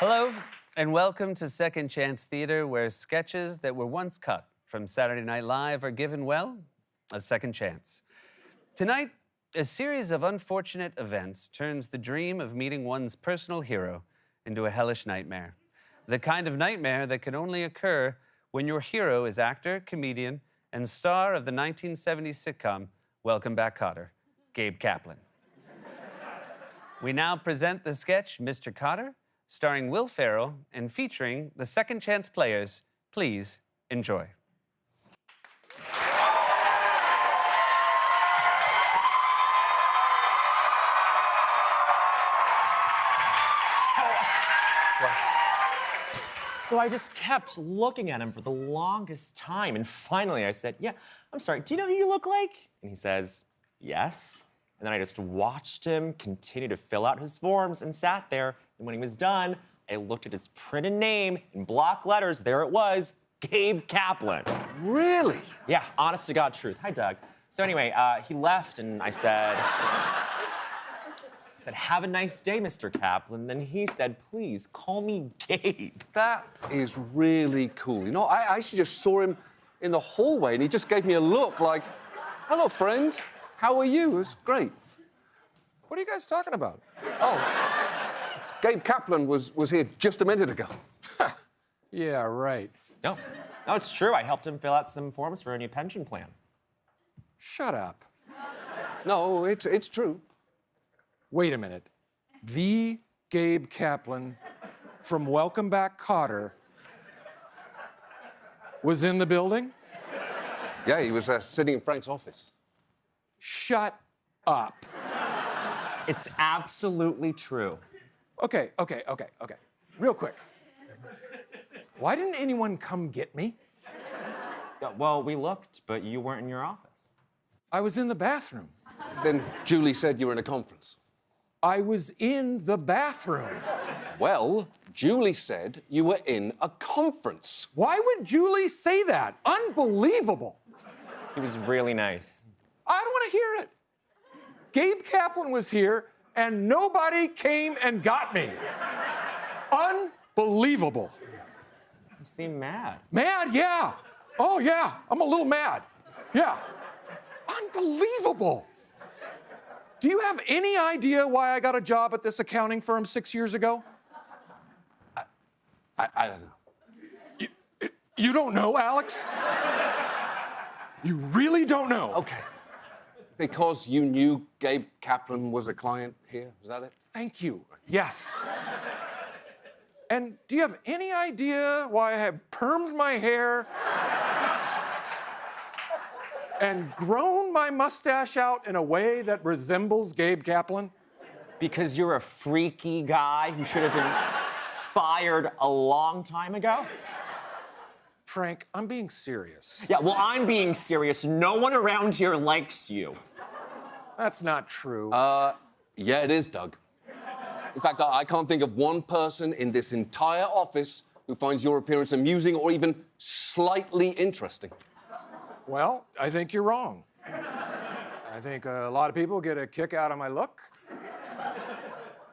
Hello, and welcome to Second Chance Theater, where sketches that were once cut from Saturday Night Live are given, well, a second chance. Tonight, a series of unfortunate events turns the dream of meeting one's personal hero into a hellish nightmare. The kind of nightmare that can only occur when your hero is actor, comedian, and star of the 1970s sitcom Welcome Back, Kotter, Gabe Kaplan. We now present the sketch Mr. Kotter, starring Will Ferrell and featuring the Second Chance players. Please enjoy. So I just kept looking at him for the longest time, and finally I said, "Yeah, I'm sorry, do you know who you look like?" And he says, "Yes." And then I just watched him continue to fill out his forms and sat there, and when he was done, I looked at his printed name in block letters. There it was, Gabe Kaplan. Really? Yeah, honest to God truth. Hi, Doug. So anyway, he left, and I said, "Have a nice day, Mr. Kaplan." Then he said, "Please call me Gabe." That is really cool. You know, I actually just saw him in the hallway and he just gave me a look like, "Hello, friend. How are you?" It was great. What are you guys talking about? Oh, Gabe Kaplan was here just a minute ago. Yeah, right. No, it's true. I helped him fill out some forms for a new pension plan. Shut up. No, it's true. Wait a minute. The Gabe Kaplan from Welcome Back, Kotter was in the building? Yeah, he was sitting in Frank's office. Shut up. It's absolutely true. Okay. Real quick. Why didn't anyone come get me? Well, we looked, but you weren't in your office. I was in the bathroom. Then Julie said you were in a conference. I was in the bathroom. Well, Julie said you were in a conference. Why would Julie say that? Unbelievable. He was really nice. I don't want to hear it. Gabe Kaplan was here and nobody came and got me. Unbelievable. You seem mad. Mad, yeah. Oh, yeah. I'm a little mad. Yeah. Unbelievable. Do you have any idea why I got a job at this accounting firm 6 years ago? I don't know. You don't know, Alex? You really don't know? Okay. Because you knew Gabe Kaplan was a client here, is that it? Thank you. Yes. And do you have any idea why I have permed my hair and grown my mustache out in a way that resembles Gabe Kaplan? Because you're a freaky guy who should have been fired a long time ago? Frank, I'm being serious. Yeah, well, I'm being serious. No one around here likes you. That's not true. Yeah, it is, Doug. In fact, I can't think of one person in this entire office who finds your appearance amusing or even slightly interesting. Well, I think you're wrong. I think a lot of people get a kick out of my look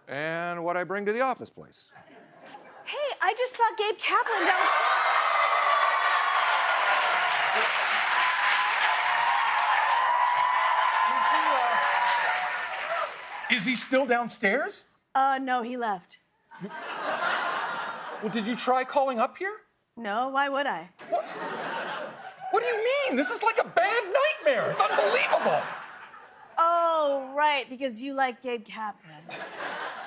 and what I bring to the office place. Hey, I just saw Gabe Kaplan downstairs. Is he still downstairs? No, he left. Well, did you try calling up here? No, why would I? What do you mean? This is like a bad nightmare. It's unbelievable. Oh, right, because you like Gabe Kaplan.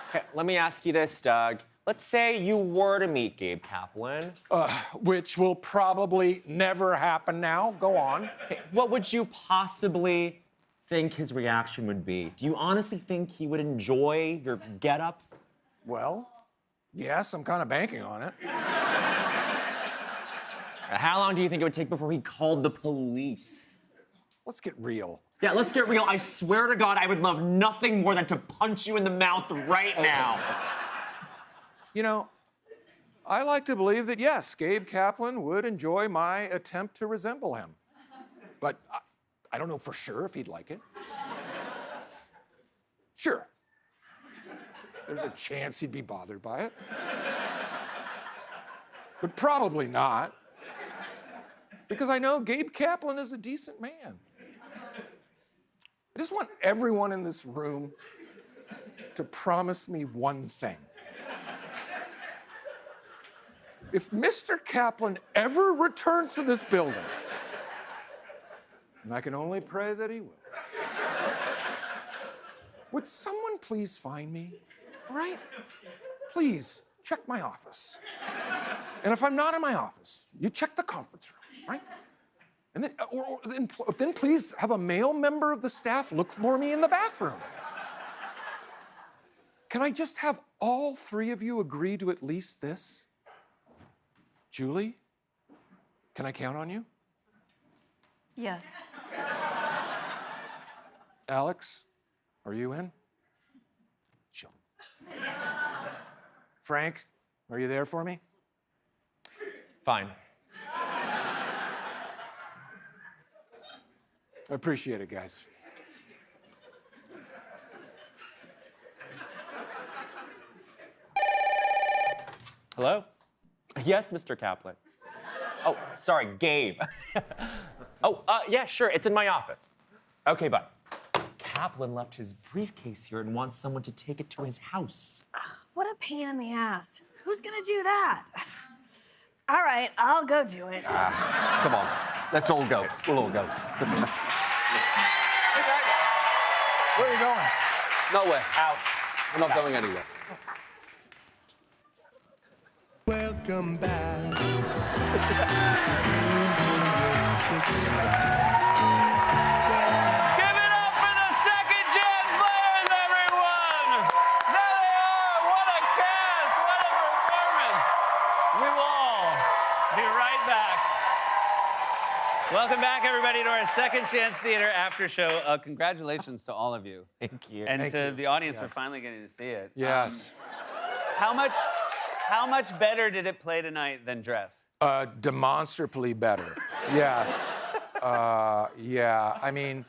Okay, let me ask you this, Doug. Let's say you were to meet Gabe Kaplan. Which will probably never happen now. Go on. Okay, what would you possibly think his reaction would be? Do you honestly think he would enjoy your getup? Well, yes, I'm kind of banking on it. How long do you think it would take before he called the police? Let's get real. Yeah, let's get real. I swear to God, I would love nothing more than to punch you in the mouth right now. You know, I like to believe that, yes, Gabe Kaplan would enjoy my attempt to resemble him. But I don't know for sure if he'd like it. Sure. There's a chance he'd be bothered by it. but probably not. Because I know Gabe Kaplan is a decent man. I just want everyone in this room to promise me one thing. If Mr. Kaplan ever returns to this building, and I can only pray that he will, would someone please find me, all right? Please, check my office. And if I'm not in my office, you check the conference room, right? And then please have a male member of the staff look for me in the bathroom. Can I just have all three of you agree to at least this? Julie, can I count on you? Yes. Alex, are you in? Sure. Frank, are you there for me? Fine. I appreciate it, guys. Hello? Yes, Mr. Kaplan. Oh, sorry, Gabe. Yeah, sure, it's in my office. Okay, bye. Kaplan left his briefcase here and wants someone to take it to his house. What a pain in the ass. Who's gonna do that? All right, I'll go do it. Come on, let's all go. We'll all go. Hey, guys. Where are you going? Nowhere. Out. We're not going anywhere. Welcome back. Give it up for the second chance players, everyone! There they are! What a cast! What a performance! We will all be right back. Welcome back, everybody, to our Second Chance Theater after show. Congratulations to all of you. Thank you. And to the audience for finally getting to see it. Yes. How much better did it play tonight than Dress? Demonstrably better. Yes. Yeah. I mean,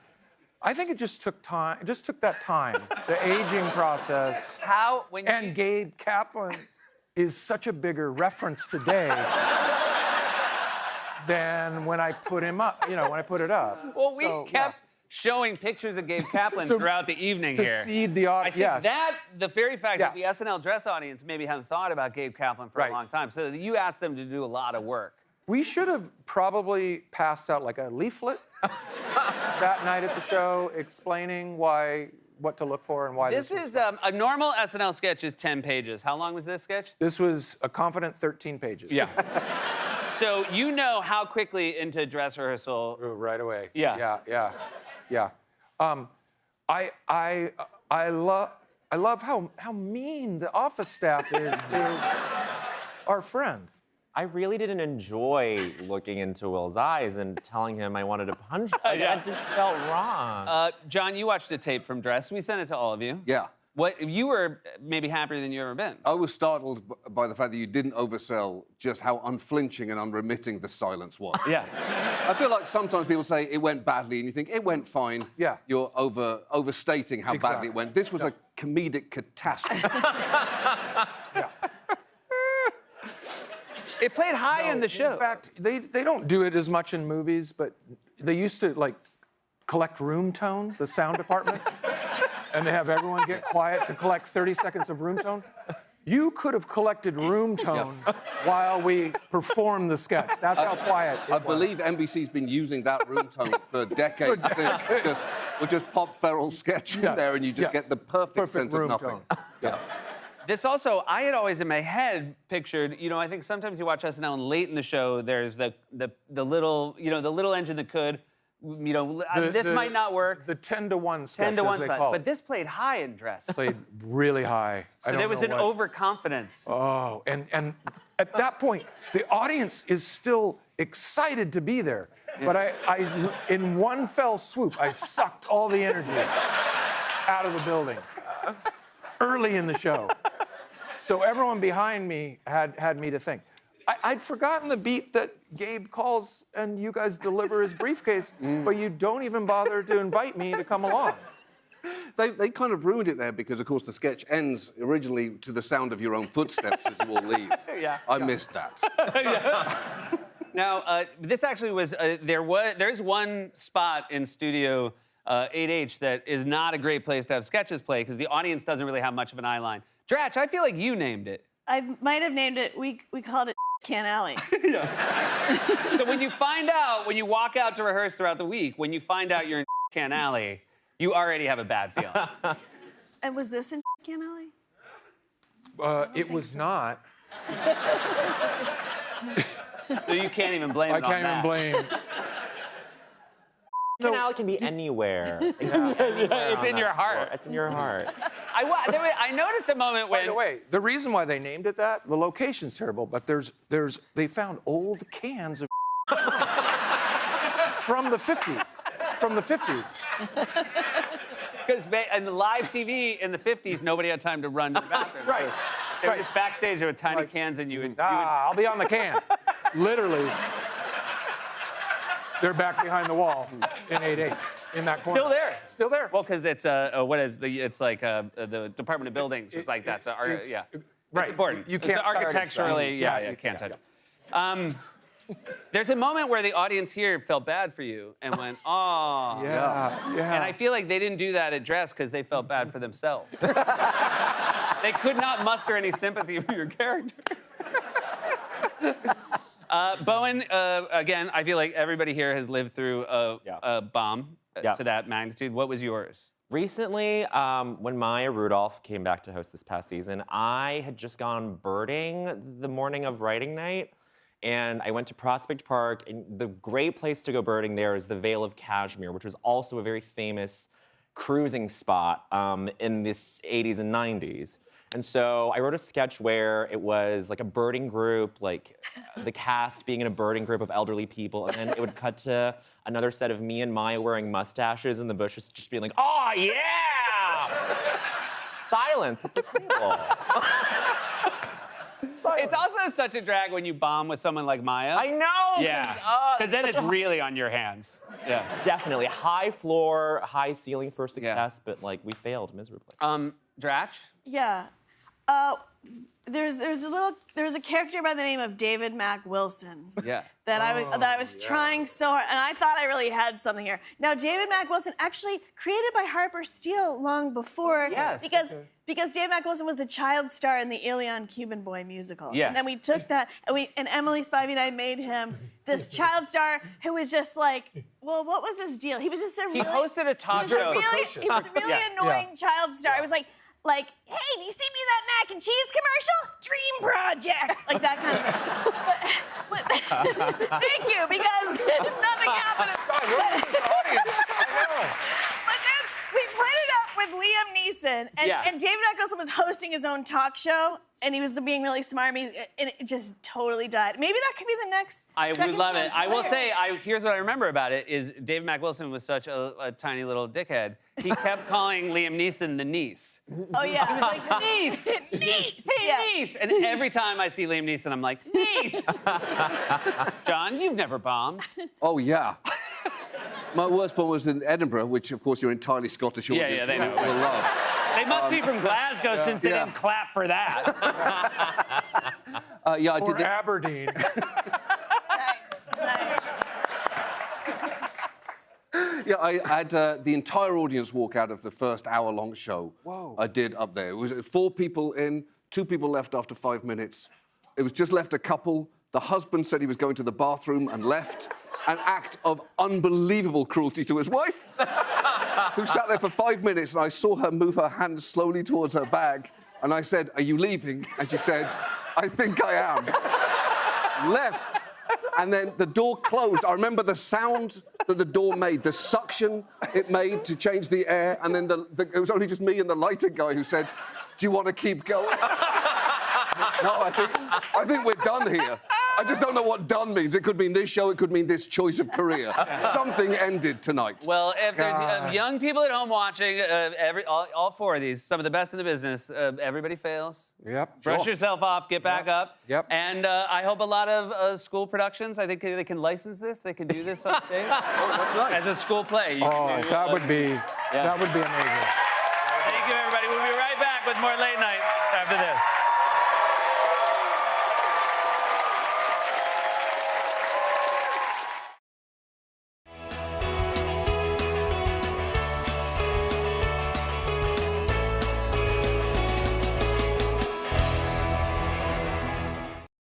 I think it just took time. It just took that time. The aging process. How, when you... And Gabe Kaplan is such a bigger reference today than when I put him up, when I put it up. Well, we So, kept showing pictures of Gabe Kaplan throughout the evening to here. seed the I audience. think Yes. that, the very fact that the Yeah. SNL Dress audience maybe hadn't thought about Gabe Kaplan for a Right. long time, so you asked them to do a lot of work. We should have probably passed out like a leaflet that night at the show explaining what to look for and why This was is, fun. a normal SNL sketch is 10 pages. How long was this sketch? This was a confident 13 pages. Yeah. So you know how quickly into dress rehearsal... Right away. Yeah. Yeah. I love how mean the office staff is to our friend. I really didn't enjoy looking into Will's eyes and telling him I wanted to punch him. That just felt wrong. John, you watched the tape from Dress. We sent it to all of you. Yeah. You were maybe happier than you ever been. I was startled by the fact that you didn't oversell just how unflinching and unremitting the silence was. Yeah. I feel like sometimes people say it went badly, and you think it went fine. Yeah. You're overstating how badly Exactly. it went. This was a comedic catastrophe. It played high in the show. In fact, they don't do it as much in movies, but they used to collect room tone, the sound department, and they have everyone get quiet to collect 30 seconds of room tone. You could have collected room tone while we performed the sketch. That's how quiet it I was. believe NBC's been using that room tone for decades since. We'll just pop Ferrell's sketch in there, and you just get the perfect sense of room nothing. tone. Yeah. This also, I had always in my head pictured, I think sometimes you watch SNL and late in the show, there's the little, the little engine that could, this might not work. The 10 to 1 sketch, 10 to 1 as they spot. call But it. this played high in Dress. Played really high. So there was an overconfidence. Oh, and at that point, the audience is still excited to be there. But I in one fell swoop, I sucked all the energy out of the building early in the show. So everyone behind me had me to think. I'd forgotten the beat that Gabe calls and you guys deliver his briefcase, but you don't even bother to invite me to come along. They kind of ruined it there because, of course, the sketch ends originally to the sound of your own footsteps as you all leave. Yeah. I missed that. Now, this actually was, there's one spot in Studio 8H that is not a great place to have sketches play because the audience doesn't really have much of an eye line. Dratch, I feel like you named it. I might have named it, we called it Can Alley. So when you find out, when you walk out to rehearse throughout the week, when you find out you're in Can Alley, you already have a bad feeling. And was this in Can Alley? It was not. So you can't even blame I it on can't that. even blame. Canal can be anywhere. It's in your heart. It's in your heart. I noticed a moment when... By the way, the reason why they named it that, the location's terrible, but they found old cans of from the 50s. From the 50s. Because in the live TV in the 50s, nobody had time to run to the bathroom. Right. They were just backstage with tiny cans, and you would... I'll be on the can. Literally. They're back behind the wall in 8H, in that corner. Still there. Still there. Well, because it's it's like the Department of Buildings was like that. So yeah, right. It's important. You can't It's architecturally, touch it. you can't touch it. There's a moment where the audience here felt bad for you and went, "Oh." Yeah. And I feel like they didn't do that at Dress because they felt bad for themselves. They could not muster any sympathy for your character. Bowen, again, I feel like everybody here has lived through a bomb to that magnitude. What was yours? Recently, when Maya Rudolph came back to host this past season, I had just gone birding the morning of writing night, and I went to Prospect Park, and the great place to go birding there is the Vale of Cashmere, which was also a very famous cruising spot in the 80s and 90s. And so I wrote a sketch where it was like a birding group, like the cast being in a birding group of elderly people, and then it would cut to another set of me and Maya wearing mustaches in the bushes, just being like, "Oh yeah!" Silence at the table. It's also such a drag when you bomb with someone like Maya. I know. Yeah. Because then it's really on your hands. Yeah. Definitely high floor, high ceiling for success, but like we failed miserably. Dratch? Yeah. There's a character by the name of David Mack Wilson. Yeah. That I was trying so hard, and I thought I really had something here. Now, David Mack Wilson, actually created by Harper Steele long before, Yes. because David Mack Wilson was the child star in the Ilion Cuban Boy musical. Yes. And then we took that, and Emily Spivey and I made him this child star who was just like, well, what was his deal? He was just a He really, hosted a talk show. he was a really annoying child star. I was like, hey, do you see me that mac and cheese commercial? Dream project. Like that kind of. But thank you, because nothing happened. God, what is this audience? I know. But then we played it up with Liam Neeson, and David Eccleston was hosting his own talk show, and he was being really smarmy, and it just totally died. Maybe that could be the next. I would Second love it. Chance I will winner. say, here's what I remember about it, is David Mack Wilson was such a tiny little dickhead. He kept calling Liam Neeson the niece. Oh, yeah. He was like, Niece! niece! Hey, Yeah. niece! And every time I see Liam Neeson, I'm like, niece! John, you've never bombed. Oh, yeah. My worst one was in Edinburgh, which, of course, your entirely Scottish Yeah, audience they know. will love. They must be from Glasgow since they Yeah. didn't clap for that. Yeah, I Or did that. Aberdeen. Nice. Yeah, I had the entire audience walk out of the first hour-long show. Whoa. I did up there. It was 4 people in, 2 people left after 5 minutes. It was just left a couple. The husband said he was going to the bathroom and left. An act of unbelievable cruelty to his wife, who sat there for 5 minutes, and I saw her move her hand slowly towards her bag. And I said, "Are you leaving?" And she said, "I think I am." Left. And then the door closed. I remember the sound that the door made, the suction it made to change the air. And then it was only just me and the lighting guy who said, "Do you want to keep going?" No, I think we're done here. I just don't know what done means. It could mean this show, it could mean this choice of career. Something ended tonight. Well, if there's young people at home watching, all 4 of these, some of the best in the business, everybody fails. Yep. Brush yourself off, get back up. Yep. And I hope a lot of school productions, I think they can license this. They can do this on stage. That's nice. As a school play. You Oh, can do, that would be That would be amazing. Thank you, everybody. We'll be right back with more Late Night after this.